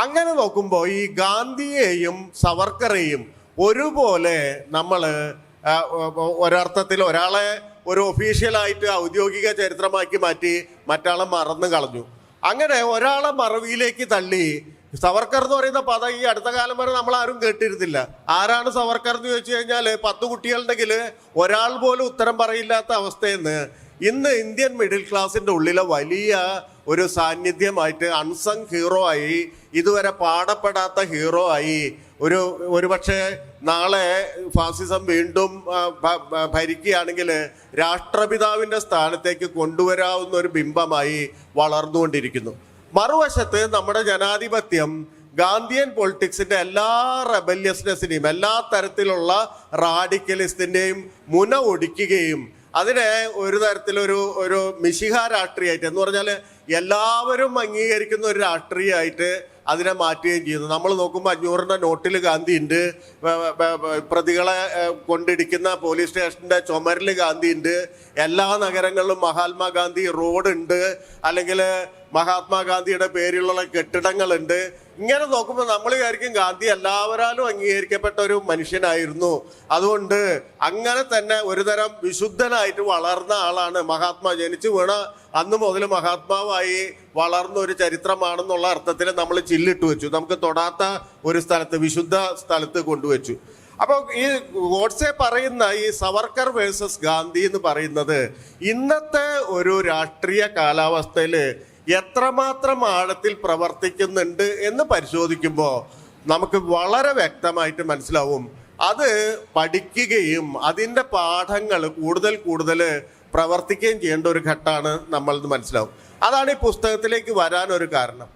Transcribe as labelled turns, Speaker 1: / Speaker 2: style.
Speaker 1: അങ്ങനെ നോക്കുമ്പോൾ ഈ ഗാന്ധിയെയും സവർക്കറേയും ഒരുപോലെ നമ്മൾ ഒരർത്ഥത്തിൽ ഒരാളെ ഒരു ഒഫീഷ്യലായിട്ട് ഔദ്യോഗിക ചരിത്രമാക്കി മാറ്റി മറ്റാളെ മറന്നു കളഞ്ഞു. അങ്ങനെ ഒരാളെ മറവിയിലേക്ക് തള്ളി. സവർക്കർ എന്ന് പറയുന്ന പദം ഈ അടുത്ത കാലം വരെ നമ്മൾ ആരും കേട്ടിരുന്നില്ല. ആരാണ് സവർക്കർ എന്ന് ചോദിച്ചു കഴിഞ്ഞാൽ 10 കുട്ടികളുണ്ടെങ്കിൽ ഒരാൾ പോലും ഉത്തരം പറയില്ലാത്ത അവസ്ഥയെന്ന് ഇന്ന് ഇന്ത്യൻ മിഡിൽ ക്ലാസിൻ്റെ ഉള്ളിലെ വലിയ ഒരു സാന്നിധ്യമായിട്ട് അൺസങ് ഹീറോ ആയി, ഇതുവരെ പാടപ്പെടാത്ത ഹീറോ ആയി, ഒരുപക്ഷെ നാളെ ഫാസിസം വീണ്ടും ഭരിക്കുകയാണെങ്കിൽ രാഷ്ട്രപിതാവിൻ്റെ സ്ഥാനത്തേക്ക് കൊണ്ടുവരാവുന്ന ഒരു ബിംബമായി വളർന്നുകൊണ്ടിരിക്കുന്നു. മറുവശത്ത് നമ്മുടെ ജനാധിപത്യം ഗാന്ധിയൻ പൊളിറ്റിക്സിന്റെ എല്ലാ റെബല്യസ്നെസ്സിനെയും എല്ലാ തരത്തിലുള്ള റാഡിക്കലിസ്റ്റിൻ്റെയും മുന ഒടിക്കുകയും അതിനെ ഒരു തരത്തിലൊരു മിശിഹ രാഷ്ട്രീയമായിട്ട് എന്ന് പറഞ്ഞാൽ എല്ലാവരും അംഗീകരിക്കുന്ന ഒരു രാഷ്ട്രീയമായിട്ട് അതിനെ മാറ്റുകയും ചെയ്യുന്നു. നമ്മൾ നോക്കുമ്പോൾ 500 നോട്ടിൽ ഗാന്ധിയുണ്ട്, പ്രതികളെ കൊണ്ടിടിക്കുന്ന പോലീസ് സ്റ്റേഷൻ്റെ ചുമരിൽ ഗാന്ധിയുണ്ട്, എല്ലാ നഗരങ്ങളിലും മഹാത്മാഗാന്ധി റോഡുണ്ട്, അല്ലെങ്കിൽ മഹാത്മാഗാന്ധിയുടെ പേരിലുള്ള കെട്ടിടങ്ങളുണ്ട്. ഇങ്ങനെ നോക്കുമ്പോൾ നമ്മൾ വിചാരിക്കും ഗാന്ധി എല്ലാവരാലും അംഗീകരിക്കപ്പെട്ട ഒരു മനുഷ്യനായിരുന്നു. അതുകൊണ്ട് അങ്ങനെ തന്നെ ഒരുതരം വിശുദ്ധനായിട്ട് വളർന്ന ആളാണ് മഹാത്മാ. ജനിച്ചു വീണ അന്ന് മുതൽ മഹാത്മാവായി വളർന്ന ഒരു ചരിത്രമാണെന്നുള്ള അർത്ഥത്തിൽ നമ്മൾ ചില്ലിട്ട് വെച്ചു. നമുക്ക് തൊടാത്ത ഒരു സ്ഥലത്ത്, വിശുദ്ധ സ്ഥലത്ത് കൊണ്ടുവച്ചു. അപ്പോൾ ഈ ഗോഡ്സെ പറയുന്ന ഈ സവർക്കർ വേഴ്സസ് ഗാന്ധി എന്ന് പറയുന്നത് ഇന്നത്തെ ഒരു രാഷ്ട്രീയ കാലാവസ്ഥയിൽ എത്രമാത്രം ആഴത്തിൽ പ്രവർത്തിക്കുന്നുണ്ട് എന്ന് പരിശോധിക്കുമ്പോൾ നമുക്ക് വളരെ വ്യക്തമായിട്ട് മനസ്സിലാവും. അത് പഠിക്കുകയും അതിൻ്റെ പാഠങ്ങൾ കൂടുതൽ പ്രവർത്തിക്കുകയും ചെയ്യേണ്ട ഒരു ഘട്ടമാണ് നമ്മളത് മനസ്സിലാവും. അതാണ് ഈ പുസ്തകത്തിലേക്ക് വരാനൊരു കാരണം.